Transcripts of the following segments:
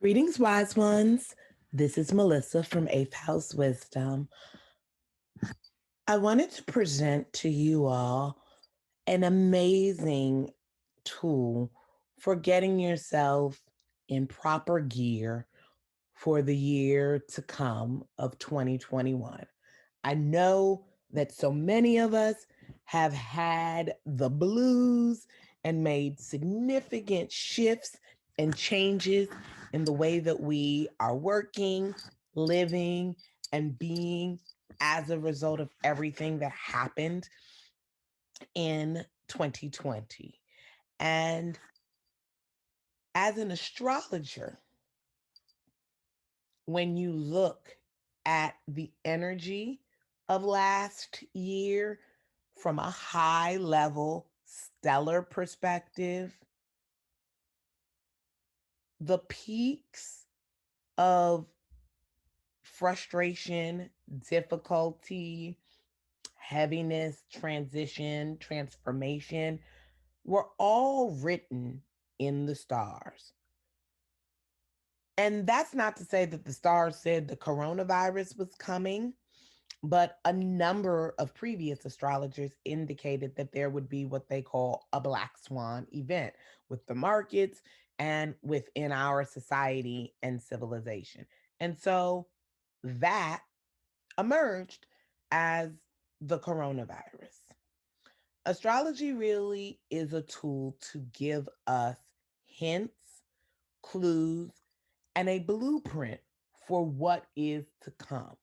Greetings, wise ones. This is Melissa from Eighth House Wisdom. I wanted to present to you all an amazing tool for getting yourself in proper gear for the year to come of 2021. I know that so many of us have had the blues and made significant shifts and changes in the way that we are working, living, and being as a result of everything that happened in 2020. And as an astrologer, when you look at the energy of last year from a high level stellar perspective, the peaks of frustration, difficulty, heaviness, transition, transformation were all written in the stars. And that's not to say that the stars said the coronavirus was coming, but a number of previous astrologers indicated that there would be what they call a black swan event with the markets and within our society and civilization. And so that emerged as the coronavirus. Astrology really is a tool to give us hints, clues, and a blueprint for what is to come.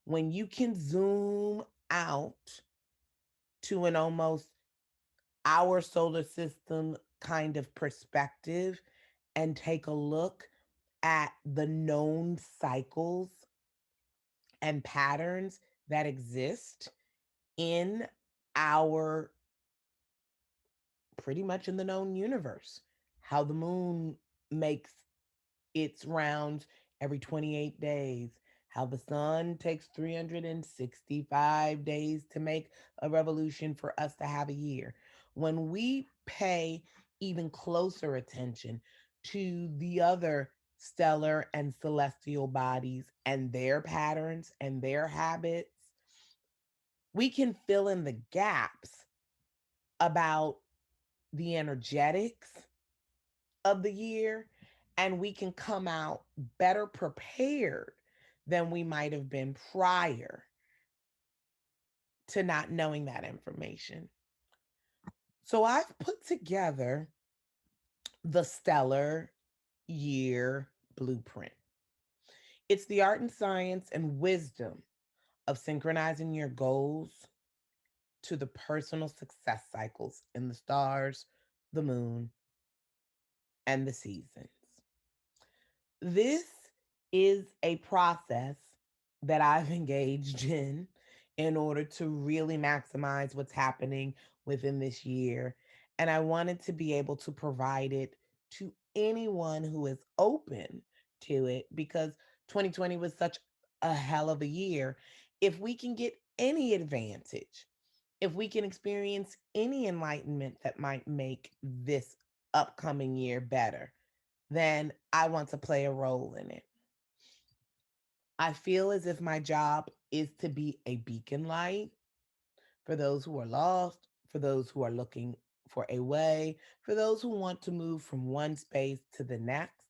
When you can zoom out to an almost our solar system kind of perspective and take a look at the known cycles and patterns that exist in our pretty much in the known universe, how the moon makes its rounds every 28 days, how the sun takes 365 days to make a revolution for us to have a year. When we pay even closer attention to the other stellar and celestial bodies and their patterns and their habits, we can fill in the gaps about the energetics of the year, and we can come out better prepared than we might have been prior to not knowing that information. So I've put together the stellar year blueprint. It's the art and science and wisdom of synchronizing your goals to the personal success cycles in the stars, the moon, and the seasons. This is a process that I've engaged in order to really maximize what's happening within this year. And I wanted to be able to provide it to anyone who is open to it because 2020 was such a hell of a year. If we can get any advantage, if we can experience any enlightenment that might make this upcoming year better, then I want to play a role in it. I feel as if my job is to be a beacon light for those who are lost, for those who are looking for a way, for those who want to move from one space to the next.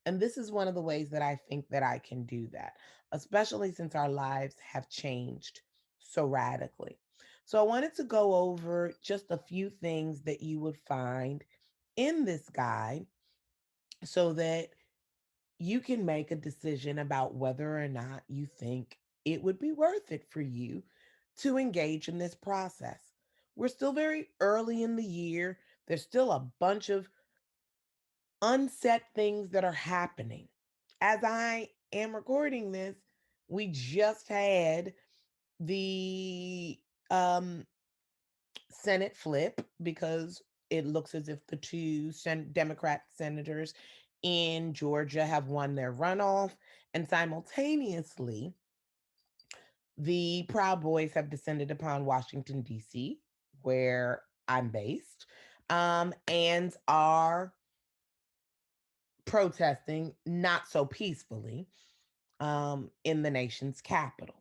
And this is one of the ways that I think that I can do that, especially since our lives have changed so radically. So I wanted to go over just a few things that you would find in this guide so that you can make a decision about whether or not you think it would be worth it for you to engage in this process. We're still very early in the year. There's still a bunch of unset things that are happening. As I am recording this, we just had the Senate flip because it looks as if the two Democrat senators in Georgia have won their runoff. And simultaneously, the Proud Boys have descended upon Washington, D.C., where I'm based, and are protesting not so peacefully in the nation's capital.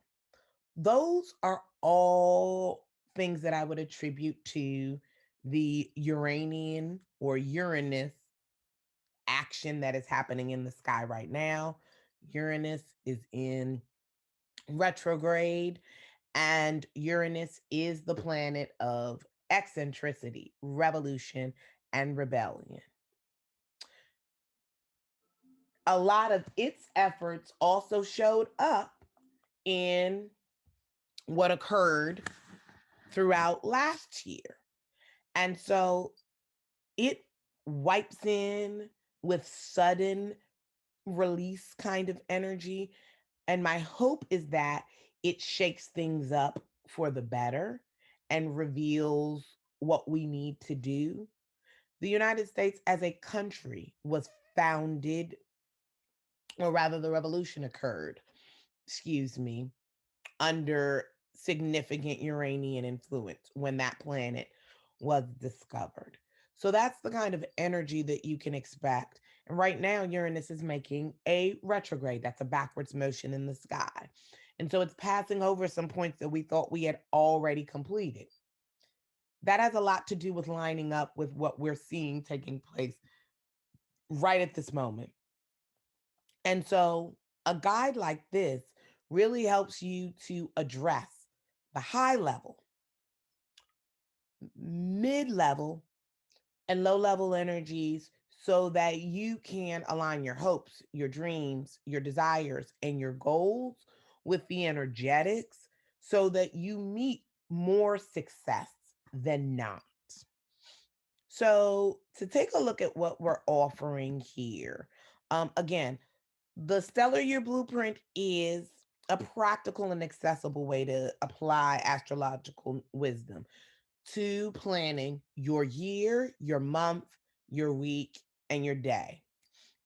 Those are all things that I would attribute to the Uranian or Uranus action that is happening in the sky right now. Uranus is in retrograde, and Uranus is the planet of eccentricity, revolution, and rebellion. A lot of its efforts also showed up in what occurred throughout last year. And so it wipes in with sudden release kind of energy. And my hope is that it shakes things up for the better and reveals what we need to do. The United States as a country was founded, or rather, the revolution occurred, excuse me, under significant Uranian influence when that planet was discovered. So that's the kind of energy that you can expect. And right now, Uranus is making a retrograde. That's a backwards motion in the sky. And so it's passing over some points that we thought we had already completed. That has a lot to do with lining up with what we're seeing taking place right at this moment. And so a guide like this really helps you to address the high level, mid level, and low level energies so that you can align your hopes, your dreams, your desires, and your goals with the energetics so that you meet more success than not. So, to take a look at what we're offering here, again, the Stellar Year Blueprint is a practical and accessible way to apply astrological wisdom to planning your year, your month, your week, and your day.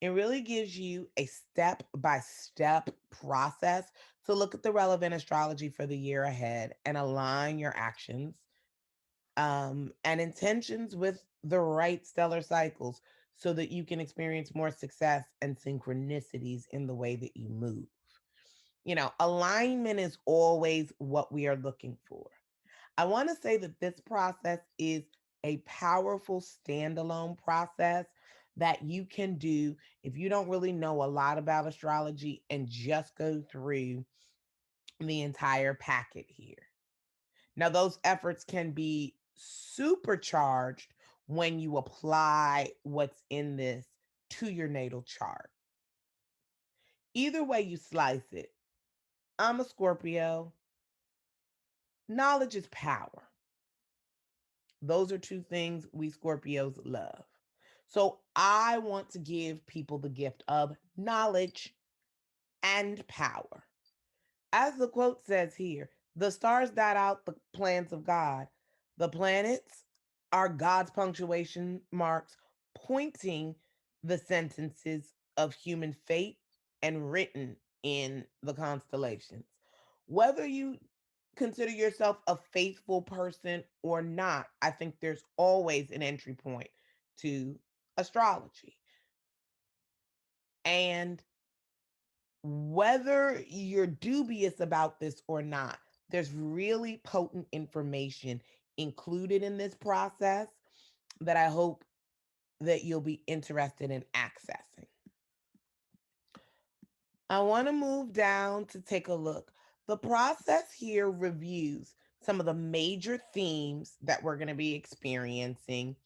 It really gives you a step by step process to look at the relevant astrology for the year ahead and align your actions and intentions with the right stellar cycles so that you can experience more success and synchronicities in the way that you move. Alignment is always what we are looking for. I want to say that this process is a powerful standalone process that you can do if you don't really know a lot about astrology and just go through the entire packet here. Now, those efforts can be supercharged when you apply what's in this to your natal chart. Either way you slice it, I'm a Scorpio. Knowledge is power. Those are two things we Scorpios love. So I want to give people the gift of knowledge and power. As the quote says here, the stars dot out the plans of God. The planets are God's punctuation marks, pointing the sentences of human fate and written in the constellations. Whether you consider yourself a faithful person or not, I think there's always an entry point to astrology. And whether you're dubious about this or not, there's really potent information included in this process that I hope that you'll be interested in accessing. I want to move down to take a look. The process here reviews some of the major themes that we're going to be experiencing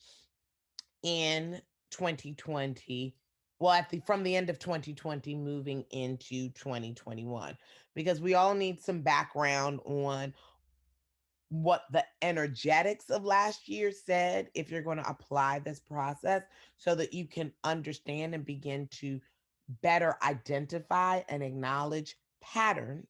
in 2020, well, from the end of 2020 moving into 2021, because we all need some background on what the energetics of last year said if you're going to apply this process so that you can understand and begin to better identify and acknowledge patterns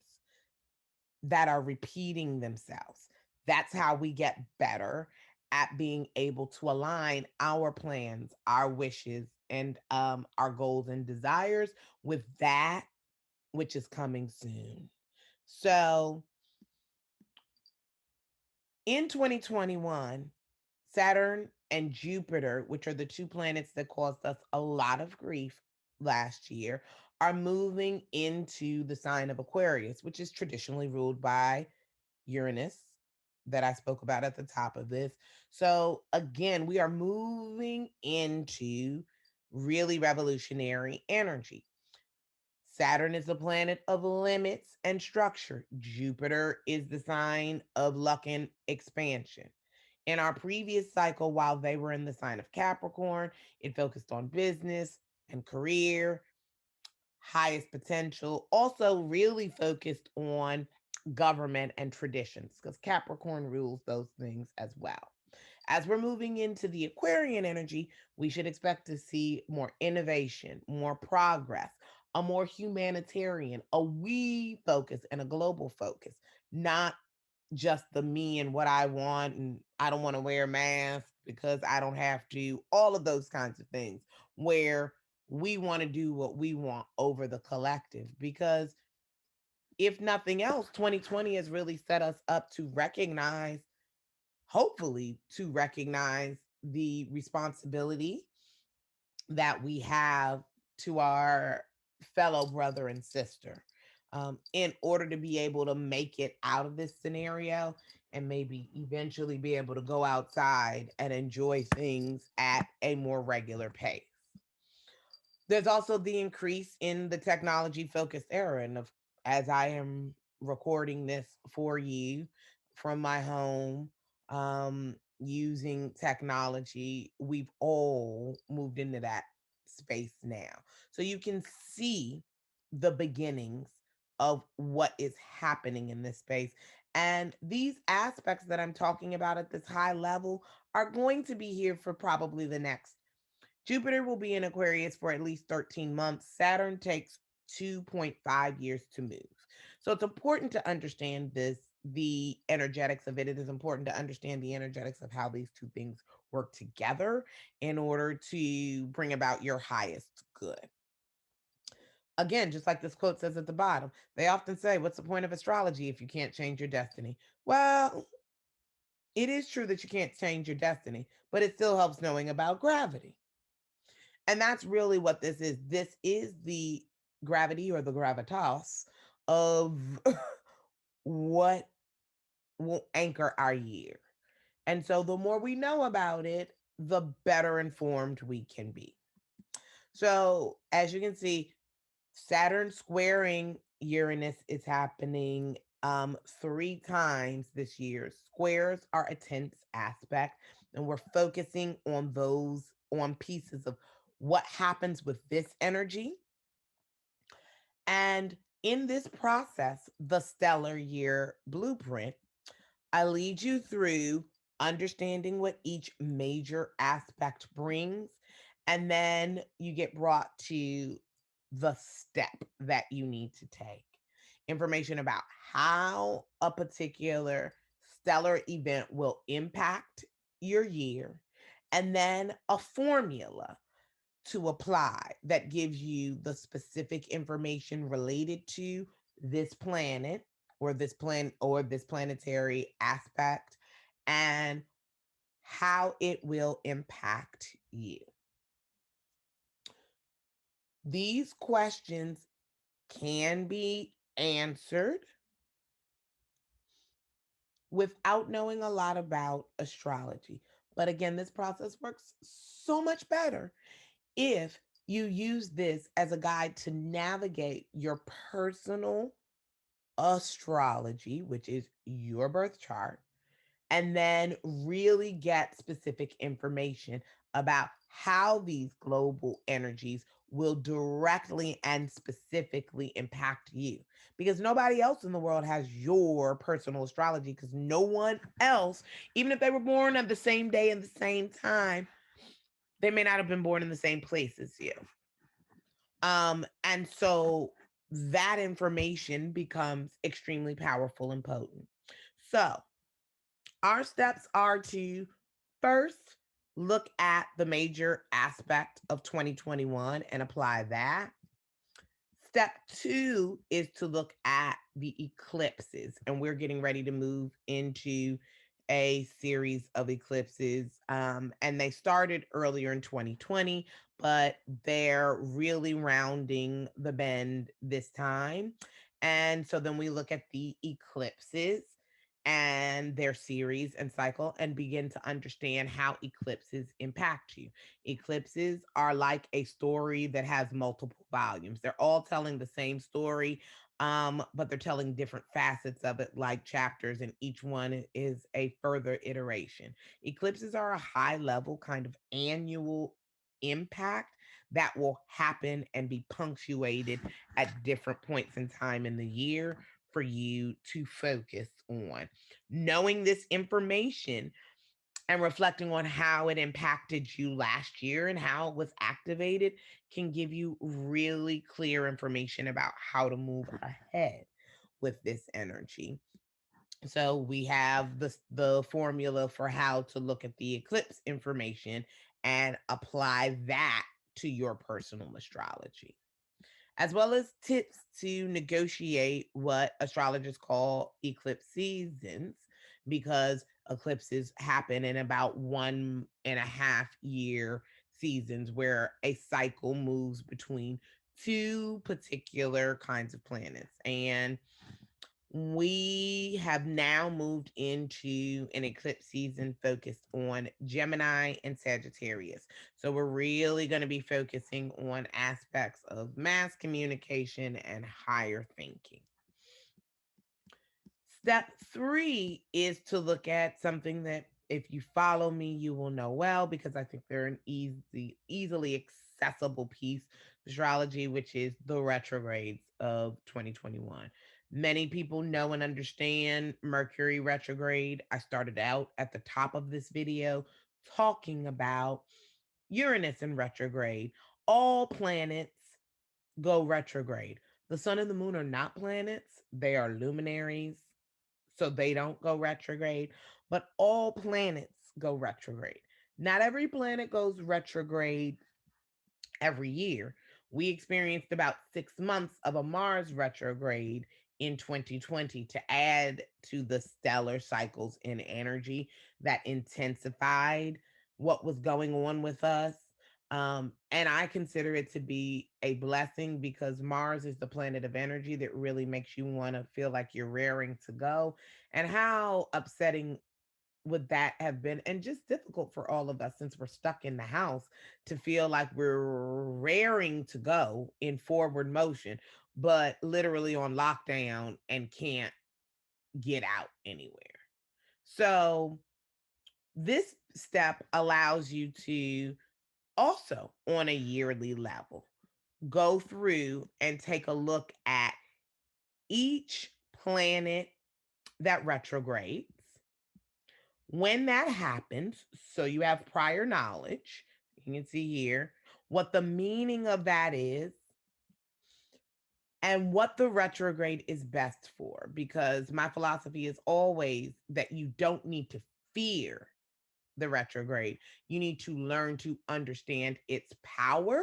that are repeating themselves. That's how we get better at being able to align our plans, our wishes, and our goals and desires with that which is coming soon. So in 2021, Saturn and Jupiter, which are the two planets that caused us a lot of grief last year are moving into the sign of Aquarius, which is traditionally ruled by Uranus that I spoke about at the top of this. So, again, we are moving into really revolutionary energy. Saturn is the planet of limits and structure. Jupiter is the sign of luck and expansion. In our previous cycle, while they were in the sign of Capricorn, it focused on business and career, highest potential, also really focused on government and traditions because Capricorn rules those things as well. As we're moving into the Aquarian energy, we should expect to see more innovation, more progress, a more humanitarian, a we focus, and a global focus, not just the me and what I want, and I don't want to wear a mask because I don't have to, all of those kinds of things, where we want to do what we want over the collective. Because if nothing else, 2020 has really set us up to recognize, hopefully, to recognize the responsibility that we have to our fellow brother and sister, in order to be able to make it out of this scenario and maybe eventually be able to go outside and enjoy things at a more regular pace. There's also the increase in the technology focused era. And as I am recording this for you from my home, using technology, we've all moved into that space now. So you can see the beginnings of what is happening in this space. And these aspects that I'm talking about at this high level are going to be here for probably the next. Jupiter will be in Aquarius for at least 13 months. Saturn takes 2.5 years to move. So it's important to understand this, the energetics of it. It is important to understand the energetics of how these two things work together in order to bring about your highest good. Again, just like this quote says at the bottom, they often say, what's the point of astrology if you can't change your destiny? Well, it is true that you can't change your destiny, but it still helps knowing about gravity. And that's really what this is. This is the gravity or the gravitas of what will anchor our year. And so the more we know about it, the better informed we can be. So, as you can see, Saturn squaring Uranus is happening 3 times this year. Squares are a tense aspect, and we're focusing on those, on pieces of what happens with this energy. And in this process, the stellar year blueprint, I lead you through understanding what each major aspect brings, and then you get brought to the step that you need to take. Information about how a particular stellar event will impact your year, and then a formula to apply that gives you the specific information related to this planet or this planetary aspect and how it will impact you. These questions can be answered without knowing a lot about astrology. But again, this process works so much better if you use this as a guide to navigate your personal astrology, which is your birth chart, and then really get specific information about how these global energies will directly and specifically impact you. Because nobody else in the world has your personal astrology, because no one else, even if they were born at the same day and the same time, they may not have been born in the same place as you. And so that information becomes extremely powerful and potent. So our steps are to first look at the major aspect of 2021 and apply that. Step two is to look at the eclipses, and we're getting ready to move into a series of eclipses. And they started earlier in 2020, but they're really rounding the bend this time. And so then we look at the eclipses and their series and cycle and begin to understand how eclipses impact you. Eclipses are like a story that has multiple volumes. They're all telling the same story, but they're telling different facets of it, like chapters, and each one is a further iteration. Eclipses are a high level kind of annual impact that will happen and be punctuated at different points in time in the year for you to focus on. Knowing this information and reflecting on how it impacted you last year and how it was activated can give you really clear information about how to move ahead with this energy. So we have the formula for how to look at the eclipse information and apply that to your personal astrology, as well as tips to negotiate what astrologers call eclipse seasons, because eclipses happen in about 1.5 year seasons where a cycle moves between two particular kinds of planets. And we have now moved into an eclipse season focused on Gemini and Sagittarius. So we're really going to be focusing on aspects of mass communication and higher thinking. Step three is to look at something that, if you follow me, you will know well, because I think they're an easily accessible piece of astrology, which is the retrogrades of 2021. Many people know and understand Mercury retrograde. I started out at the top of this video talking about Uranus in retrograde. All planets go retrograde. The sun and the moon are not planets, they are luminaries, so they don't go retrograde, but all planets go retrograde. Not every planet goes retrograde every year. We experienced about 6 months of a Mars retrograde in 2020 to add to the stellar cycles in energy that intensified what was going on with us. And I consider it to be a blessing, because Mars is the planet of energy that really makes you want to feel like you're raring to go. And how upsetting would that have been, and just difficult for all of us, since we're stuck in the house, to feel like we're raring to go in forward motion, but literally on lockdown and can't get out anywhere. So this step allows you to also, on a yearly level, go through and take a look at each planet that retrogrades, when that happens, so you have prior knowledge. You can see here what the meaning of that is and what the retrograde is best for, because my philosophy is always that you don't need to fear the retrograde. You need to learn to understand its power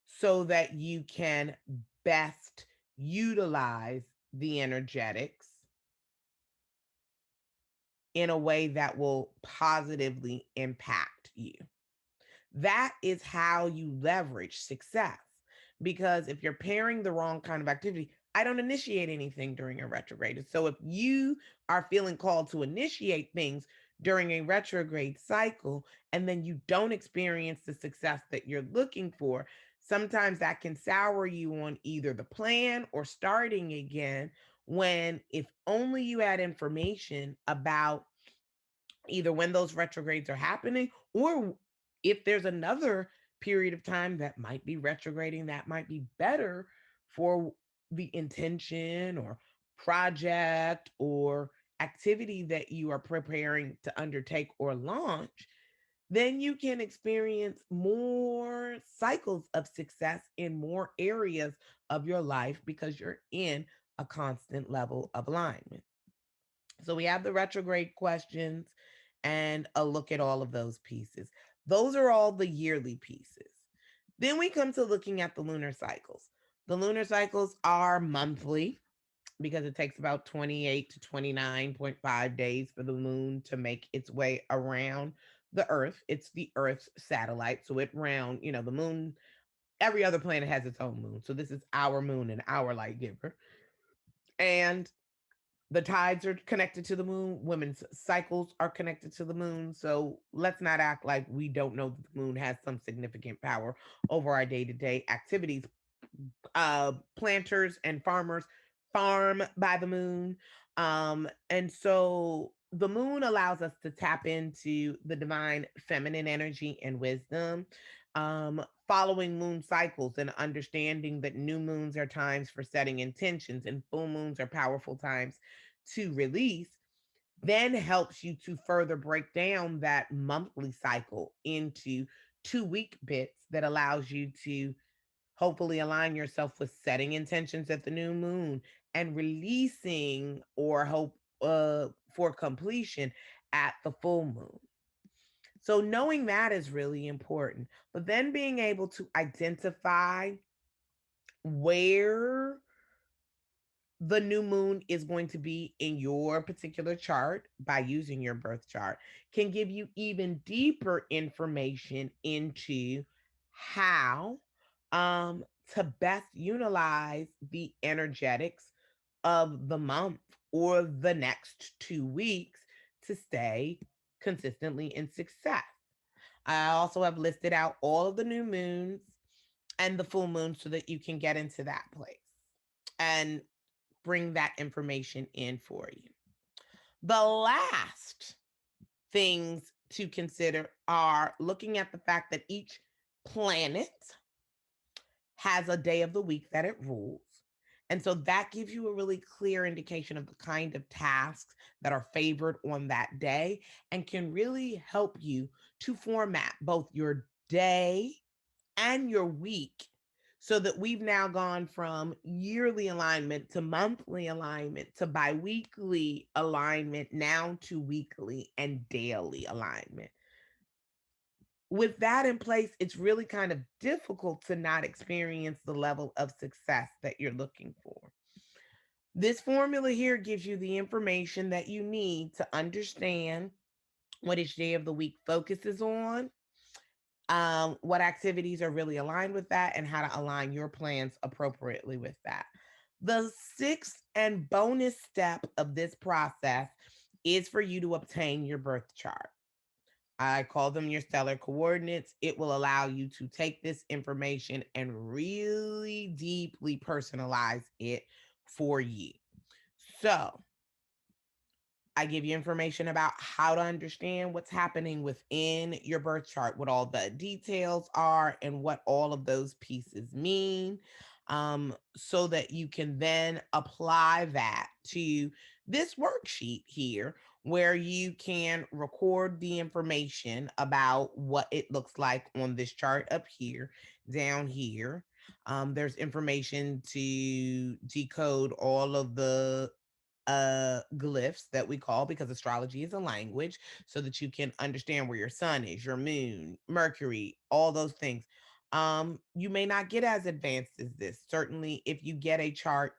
so that you can best utilize the energetics in a way that will positively impact you. That is how you leverage success. Because if you're pairing the wrong kind of activity, I don't initiate anything during a retrograde. So if you are feeling called to initiate things during a retrograde cycle and then you don't experience the success that you're looking for, sometimes that can sour you on either the plan or starting again. When if only you had information about either when those retrogrades are happening, or if there's another period of time that might be retrograding that might be better for the intention or project or activity that you are preparing to undertake or launch, then you can experience more cycles of success in more areas of your life because you're in a constant level of alignment. So we have the retrograde questions and a look at all of those pieces. Those are all the yearly pieces. Then we come to looking at the lunar cycles. The lunar cycles are monthly because it takes about 28 to 29.5 days for the moon to make its way around the Earth. It's the Earth's satellite. So it round, the moon, every other planet has its own moon. So this is our moon and our light giver. And the tides are connected to the moon. Women's cycles are connected to the moon. So let's not act like we don't know that the moon has some significant power over our day to day activities. Planters and farmers farm by the moon. And so the moon allows us to tap into the divine feminine energy and wisdom. Following moon cycles and understanding that new moons are times for setting intentions and full moons are powerful times to release, then helps you to further break down that monthly cycle into 2 week bits that allows you to hopefully align yourself with setting intentions at the new moon and releasing or hope for completion at the full moon. So knowing that is really important, but then being able to identify where the new moon is going to be in your particular chart by using your birth chart can give you even deeper information into how um, to best utilize the energetics of the month or the next 2 weeks to stay consistently in success. I also have listed out all of the new moons and the full moon so that you can get into that place and bring that information in for you. The last things to consider are looking at the fact that each planet has a day of the week that it rules. And so that gives you a really clear indication of the kind of tasks that are favored on that day and can really help you to format both your day and your week so that we've now gone from yearly alignment to monthly alignment to biweekly alignment now to weekly and daily alignment. With that in place, it's really kind of difficult to not experience the level of success that you're looking for. This formula here gives you the information that you need to understand what each day of the week focuses on, what activities are really aligned with that, and how to align your plans appropriately with that. The sixth and bonus step of this process is for you to obtain your birth chart. I call them your stellar coordinates. It will allow you to take this information and really deeply personalize it for you. So, I give you information about how to understand what's happening within your birth chart, what all the details are, and what all of those pieces mean, so that you can then apply that to this worksheet here, where you can record the information about what it looks like on this chart up here, down here. There's information to decode all of the glyphs that we call, because astrology is a language, so that you can understand where your sun is, your moon, Mercury, all those things. You may not get as advanced as this. Certainly, if you get a chart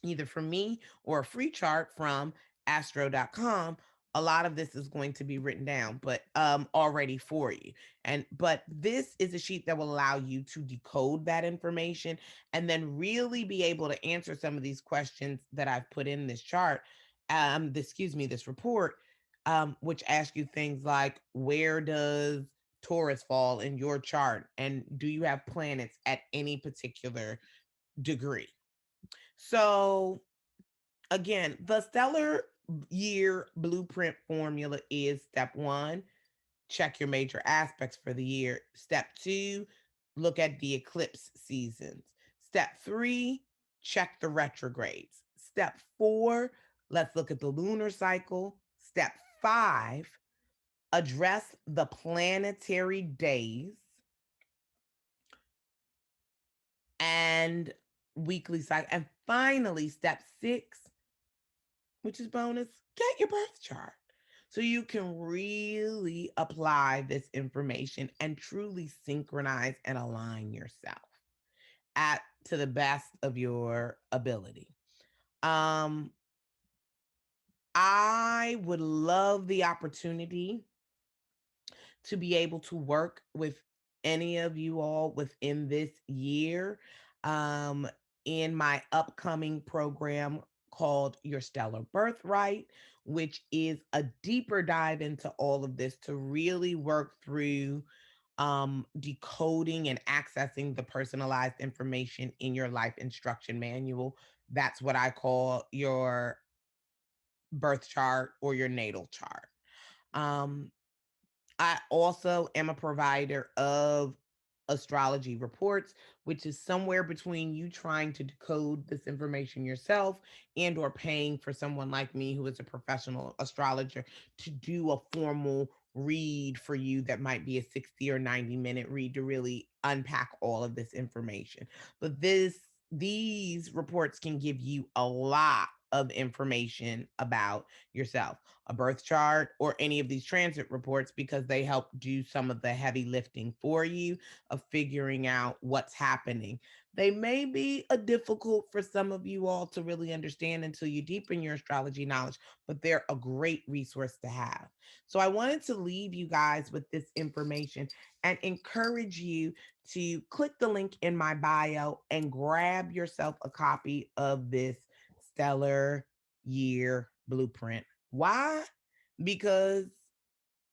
either from me or a free chart from astro.com, a lot of this is going to be written down, but already for you. And but this is a sheet that will allow you to decode that information and then really be able to answer some of these questions that I've put in this chart, this report, which ask you things like, where does Taurus fall in your chart, and do you have planets at any particular degree? So again, the stellar year blueprint formula is step one, check your major aspects for the year. Step two, look at the eclipse seasons. Step three, check the retrogrades. Step four, let's look at the lunar cycle. Step five, address the planetary days and weekly cycle. And finally, step six, which is bonus, get your birth chart so you can really apply this information and truly synchronize and align yourself at to the best of your ability. Um I would love the opportunity to be able to work with any of you all within this year, um, in my upcoming program called Your Stellar Birthright, which is a deeper dive into all of this to really work through decoding and accessing the personalized information in your life instruction manual. That's what I call your birth chart or your natal chart. Um, I also am a provider of astrology reports, which is somewhere between you trying to decode this information yourself and or paying for someone like me who is a professional astrologer to do a formal read for you that might be a 60 or 90-minute read to really unpack all of this information. But these reports can give you a lot of information about yourself, a birth chart, or any of these transit reports, because they help do some of the heavy lifting for you of figuring out what's happening. They may be a difficult for some of you all to really understand until you deepen your astrology knowledge, but they're a great resource to have. So I wanted to leave you guys with this information and encourage you to click the link in my bio and grab yourself a copy of this stellar year blueprint. Why? Because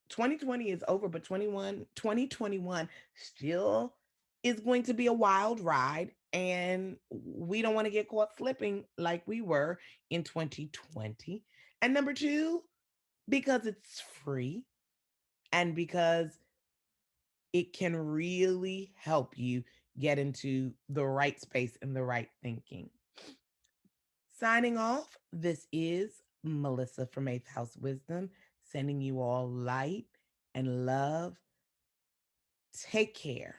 2020 is over, but 2021 still is going to be a wild ride. And we don't want to get caught slipping like we were in 2020. And number two, because it's free and because it can really help you get into the right space and the right thinking. Signing off, this is Melissa from Eighth House Wisdom, sending you all light and love. Take care.